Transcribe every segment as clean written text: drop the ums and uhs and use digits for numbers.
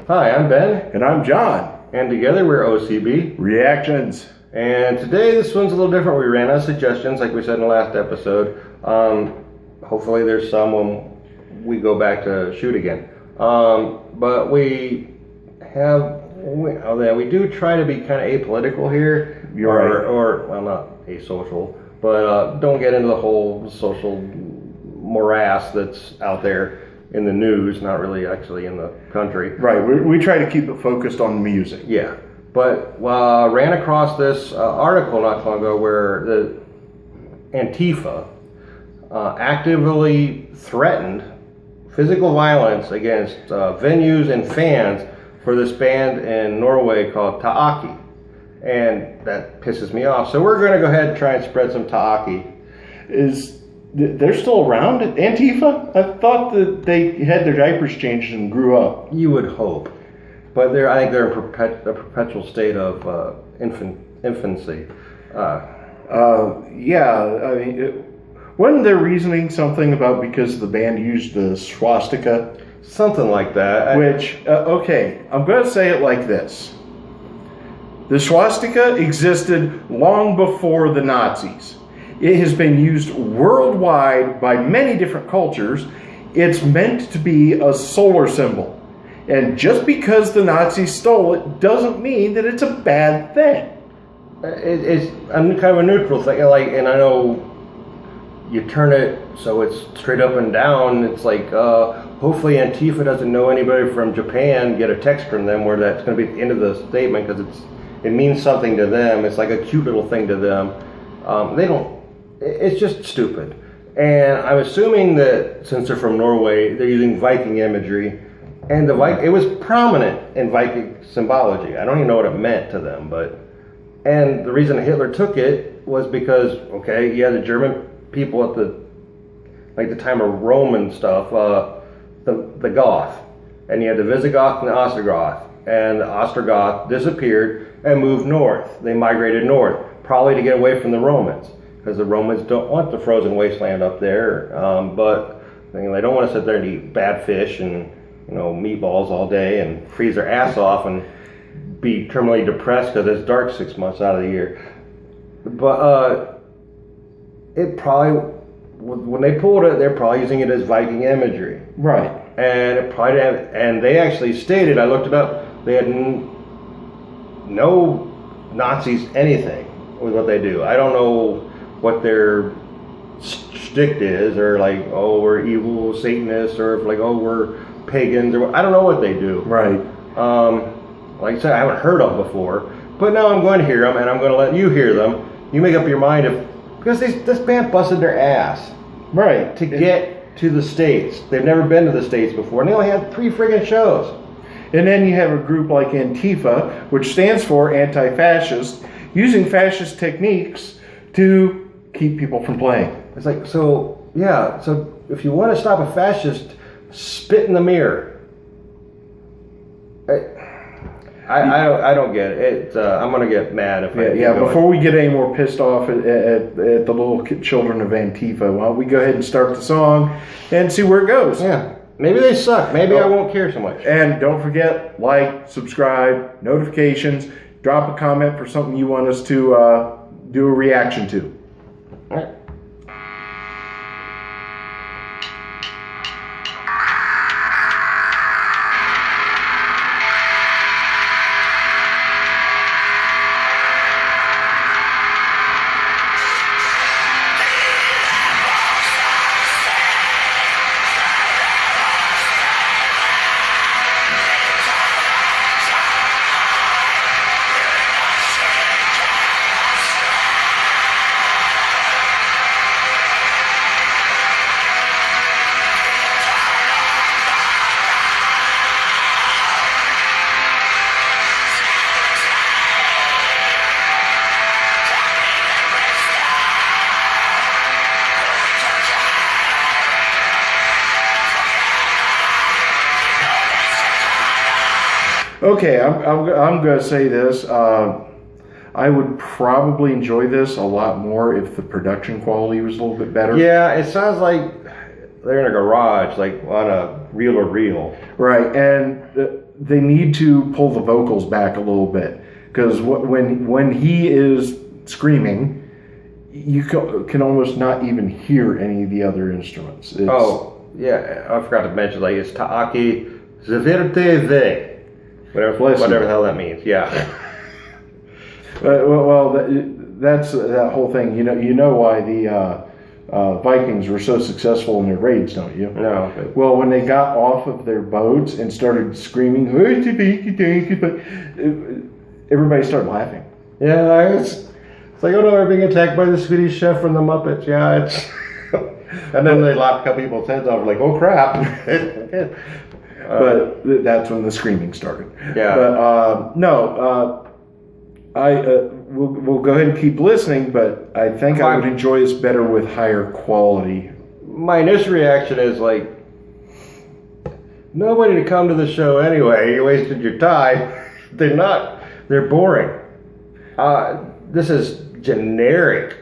Hi, I'm Ben. And I'm John. And together we're OCB Reactions. And today this one's a little different. We ran out of suggestions, like we said in the last episode. Hopefully there's some when we go back to shoot again. But we do try to be kind of apolitical here. You're right. Or, well, not asocial, but don't get into the whole social morass that's out there in the news, not really actually in the country. Right, we try to keep it focused on music. Yeah, but ran across this article not long ago where the Antifa actively threatened physical violence against venues and fans for this band in Norway called Taake. And that pisses me off. So we're going to go ahead and try and spread some Taake. They're still around, Antifa? I thought that they had their diapers changed and grew up. You would hope. But I think they're in a perpetual state of infancy. Yeah, I mean, wasn't their reasoning something about because the band used the swastika? Something like that. Okay, I'm going to say it like this. The swastika existed long before the Nazis. It has been used worldwide by many different cultures. It's meant to be a solar symbol. And just because the Nazis stole it doesn't mean that it's a bad thing. It's kind of a neutral thing. And I know you turn it so it's straight up and down. It's like, hopefully Antifa doesn't know anybody from Japan, get a text from them where that's going to be the end of the statement because it means something to them. It's like a cute little thing to them. It's just stupid. And I'm assuming that since they're from Norway, they're using Viking imagery. And it was prominent in Viking symbology. I don't even know what it meant to them. And the reason Hitler took it was because, okay, you had the German people at the time of Roman stuff, the Goth. And you had the Visigoth and the Ostrogoth. And the Ostrogoth disappeared and moved north. They migrated north, probably to get away from the Romans. Because the Romans don't want the frozen wasteland up there, but they don't want to sit there and eat bad fish and meatballs all day and freeze their ass off and be terminally depressed because it's dark 6 months out of the year. But it probably, when they pulled it, they're probably using it as Viking imagery. Right. And it probably and they actually stated, I looked it up, they had no Nazis anything with what they do. I don't know what their shtick is, or like, oh, we're evil Satanists, or like, oh, we're pagans, or I don't know what they do. Right. Like I said, I haven't heard of them before, but now I'm going to hear them, and I'm going to let you hear them. You make up your mind because this band busted their ass, right, to get to the States. They've never been to the States before, and they only had 3 friggin' shows. And then you have a group like Antifa, which stands for anti-fascist, using fascist techniques to keep people from playing. It's like, so if you want to stop a fascist, spit in the mirror. I don't get it. I'm going to get mad if I Yeah, before we get any more pissed off at the little children of Antifa, why don't we go ahead and start the song and see where it goes. Yeah. Maybe they suck. Maybe I won't care so much. And don't forget, like, subscribe, notifications, drop a comment for something you want us to do a reaction to. All right. Okay, I'm going to say this. I would probably enjoy this a lot more if the production quality was a little bit better. Yeah, it sounds like they're in a garage, like on a reel-to-reel. Right, and they need to pull the vocals back a little bit, because when he is screaming, you can almost not even hear any of the other instruments. Yeah, I forgot to mention, like, it's Taake, Sverdets Vei, whatever the hell that means. Yeah. That's that whole thing. You know why the Vikings were so successful in their raids, don't you? No. Well, when they got off of their boats and started screaming, everybody started laughing. Yeah, it's like, oh no, we're being attacked by the Swedish chef from the Muppets. Yeah, it's. And then they lopped a couple people's heads off, like, oh crap. But that's when the screaming started. Yeah. But we'll go ahead and keep listening, but I think I would enjoy this better with higher quality. My initial reaction is like, nobody to come to the show anyway. You wasted your time. They're boring. This is generic,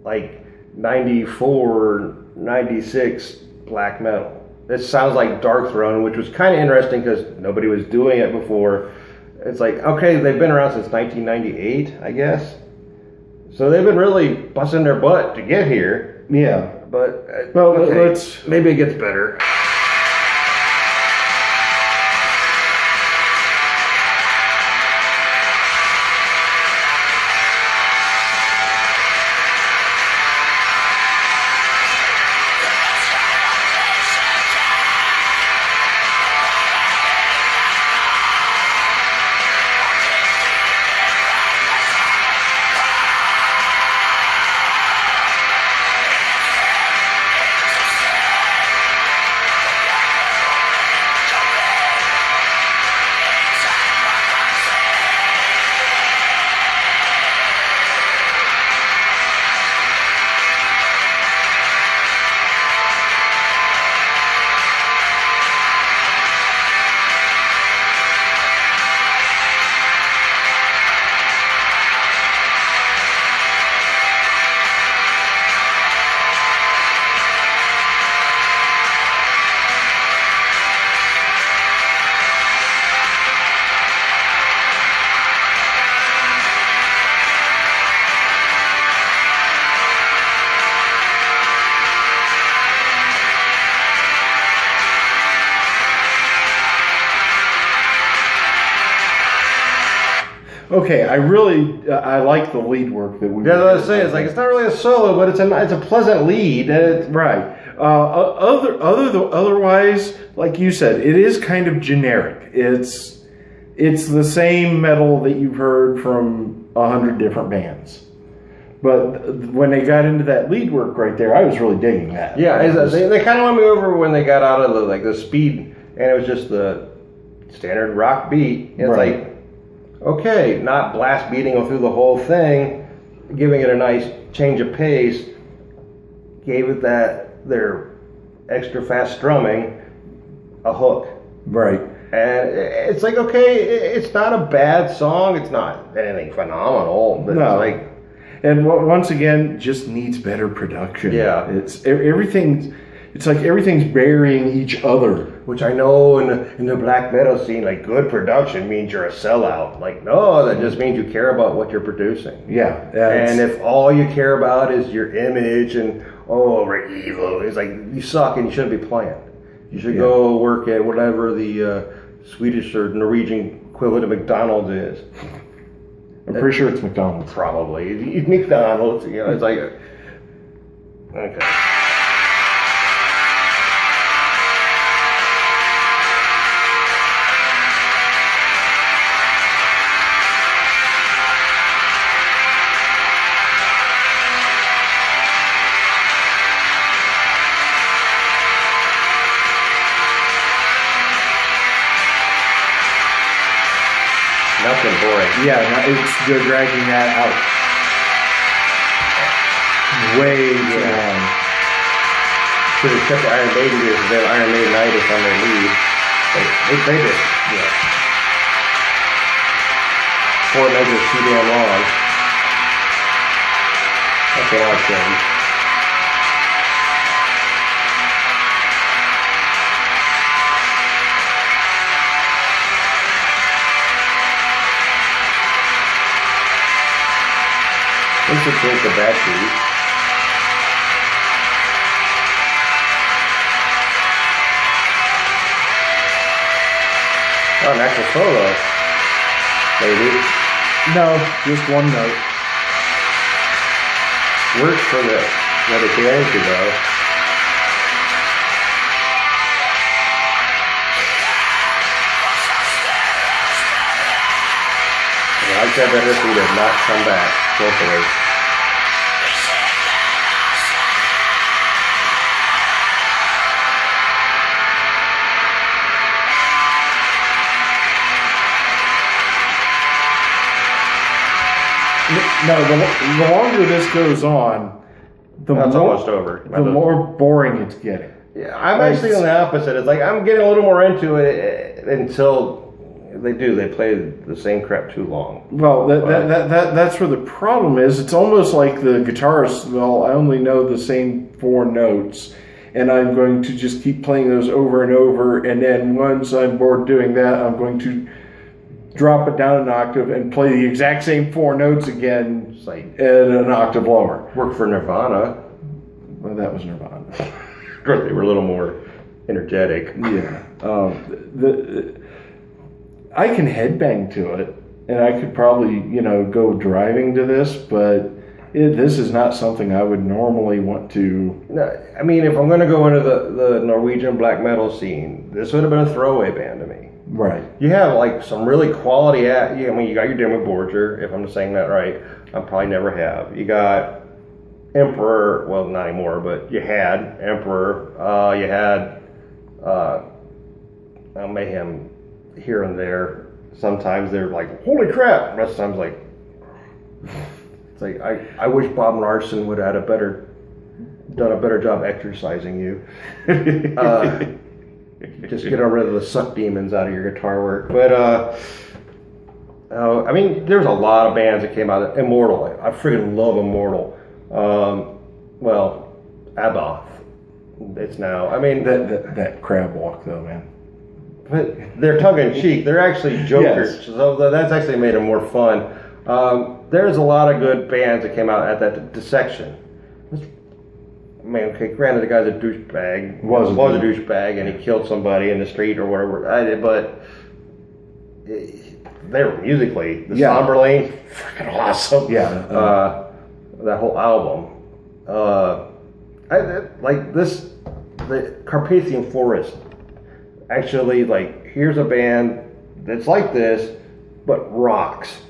like 94, 96 black metal. This sounds like Dark Throne, which was kind of interesting because nobody was doing it before. It's like, okay, they've been around since 1998, I guess. So they've been really busting their butt to get here. Yeah. But, maybe it gets better. Okay, I like the lead work that we. Yeah, that's what I was saying. It's like, it's not really a solo, but it's a pleasant lead. Right. Otherwise, like you said, it is kind of generic. It's the same metal that you've heard from 100 different bands. But when they got into that lead work right there, I was really digging that. Yeah, they kind of won me over when they got out of the speed, and it was just the standard rock beat. And it's like, okay, not blast beating through the whole thing, giving it a nice change of pace, gave it their extra fast strumming a hook. Right. And it's like, okay, it's not a bad song. It's not anything phenomenal, but no. It's like. And once again, just needs better production. Yeah. It's like everything's burying each other. Which I know in the black metal scene, like, good production means you're a sellout. Like, no, that just means you care about what you're producing. Yeah. And if all you care about is your image and, oh, we're evil, it's like, you suck and you shouldn't be playing. You should go work at whatever the Swedish or Norwegian equivalent of McDonald's is. I'm pretty sure it's McDonald's. Probably. It's McDonald's, it's like, okay. Nothing boring. Yeah, they're dragging that out way too long. Should have kept Iron Maiden here because they have Iron Maidenitis on their lead. They just, 4 measures too damn long. That's a lot of change. would change the battery. Oh, an actual solo. Maybe. No, just one note. Works for the what they came into though. I said that if he did not come back, hopefully. No, the longer this goes on, It's almost over. The more boring it's getting. Yeah, I'm actually on the opposite. It's like I'm getting a little more into it until they play the same crap too long. Well, that's where the problem is. It's almost like the guitarist, well, I only know the same 4 notes, and I'm going to just keep playing those over and over, and then once I'm bored doing that, I'm going to drop it down an octave and play the exact same 4 notes again at an octave lower. Worked for Nirvana. Well, that was Nirvana. Of course, they were a little more energetic. Yeah. I can headbang to it, and I could probably, go driving to this, but this is not something I would normally want to. No, I mean, if I'm going to go into the Norwegian black metal scene, this would have been a throwaway band to me. Right. You have like some really quality. You got your Dimmu Borgir, if I'm saying that right. I probably never have. You got Emperor. Well, not anymore, but you had Emperor. You had Mayhem here and there. Sometimes they're like, holy crap. Rest of the times it's like I wish Bob Larson would have done a better job exercising you. Just get rid of the suck demons out of your guitar work. But I mean, there's a lot of bands that came out. Immortal, I freaking love Immortal. Well, Abath. It's now. I mean, that crab walk though, man. But they're tongue in cheek. They're actually jokers, Yes. so that's actually made them more fun. There's a lot of good bands that came out at that dissection. I mean, okay, granted, the guy's a douchebag. Was a douchebag, and he killed somebody in the street or whatever. But they were musically the Somber Lane, freaking awesome. Yeah. That whole album. Like this, the Carpathian Forest. Actually, like, here's a band that's like this, but rocks.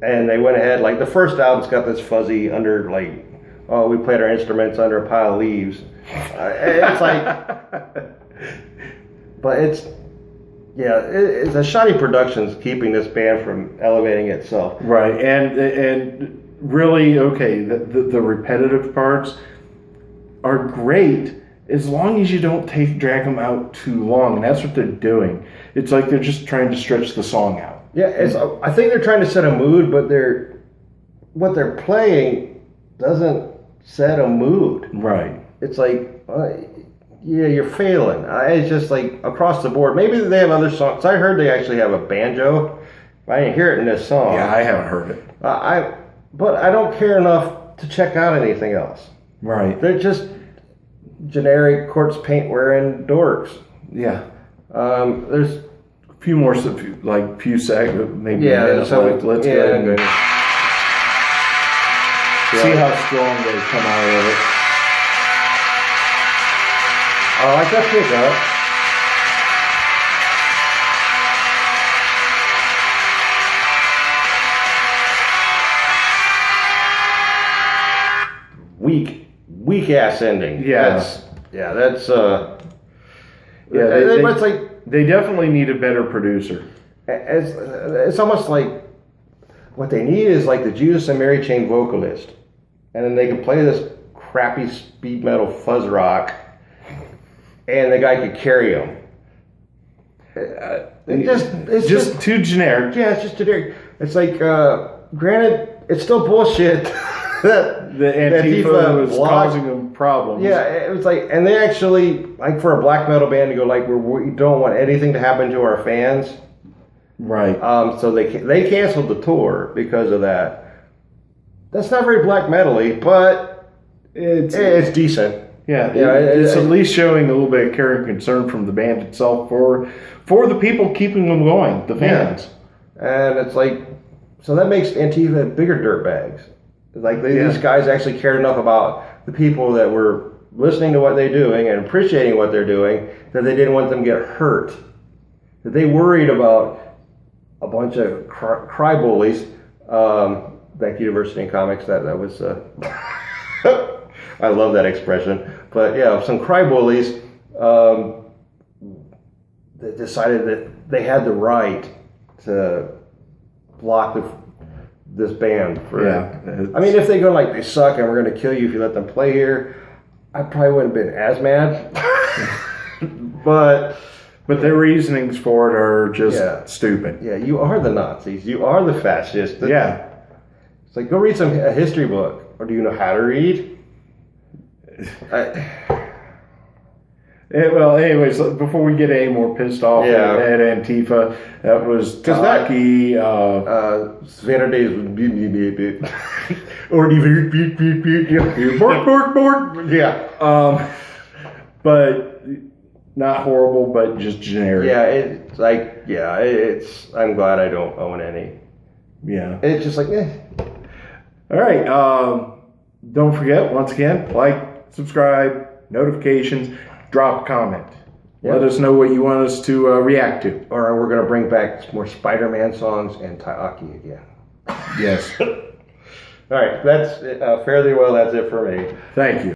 And they went ahead, like, the first album's got this fuzzy under, like, oh, we played our instruments under a pile of leaves. It's like, but it's a shoddy production's keeping this band from elevating itself. Right, and really, okay, the repetitive parts are great as long as you don't drag them out too long, and that's what they're doing. It's like they're just trying to stretch the song out. Yeah, I think they're trying to set a mood, but what they're playing doesn't set a mood. Right. It's like, you're failing. It's just like across the board. Maybe they have other songs. I heard they actually have a banjo. I didn't hear it in this song. Yeah, I haven't heard it. But I don't care enough to check out anything else. Right. They're just generic quartz paint wearing dorks. Yeah. There's a few more, like few seconds, maybe. Yeah. Let's go ahead and see how strong they come out of it. I like that pickup. Weak ass ending. Yeah. It's like they definitely need a better producer. It's almost like what they need is like the Judas and Mary Chain vocalist, and then they can play this crappy speed metal fuzz rock, and the guy could carry them. It's just too generic. Yeah, it's just generic. It's like, granted, it's still bullshit. that Antifa was causing them problems. Yeah, it was like, and they actually, like, for a black metal band to go like, we don't want anything to happen to our fans. Right. So they canceled the tour because of that. That's not very black metal-y, but it's decent. Yeah, it's at least showing a little bit of care and concern from the band itself for the people keeping them going, the fans. Yeah. And it's like, so that makes Antifa bigger dirtbags. Like these guys actually cared enough about the people that were listening to what they're doing and appreciating what they're doing that they didn't want them to get hurt. That they worried about a bunch of cry bullies. Thank you, Diversity in Comics. That was. I love that expression. But yeah, some cry bullies that decided that they had the right to block this band. I mean, if they go like, they suck and we're going to kill you if you let them play here, I probably wouldn't have been as mad. But their reasonings for it are just stupid. Yeah, you are the Nazis. You are the fascists. Yeah. It's like, go read a history book. Or do you know how to read? Well, anyways, before we get any more pissed off at Antifa, that was Taake. Sverdets Vei. Yeah. But not horrible, but just generic. Yeah, it's like, it's. I'm glad I don't own any. Yeah. It's just like, All right. Don't forget, once again, like, subscribe, notifications, drop a comment. Yep. Let us know what you want us to react to. Or we're going to bring back more Spider-Man songs and Taake again. Yes. All right, that's fairly well. That's it for me. Thank you.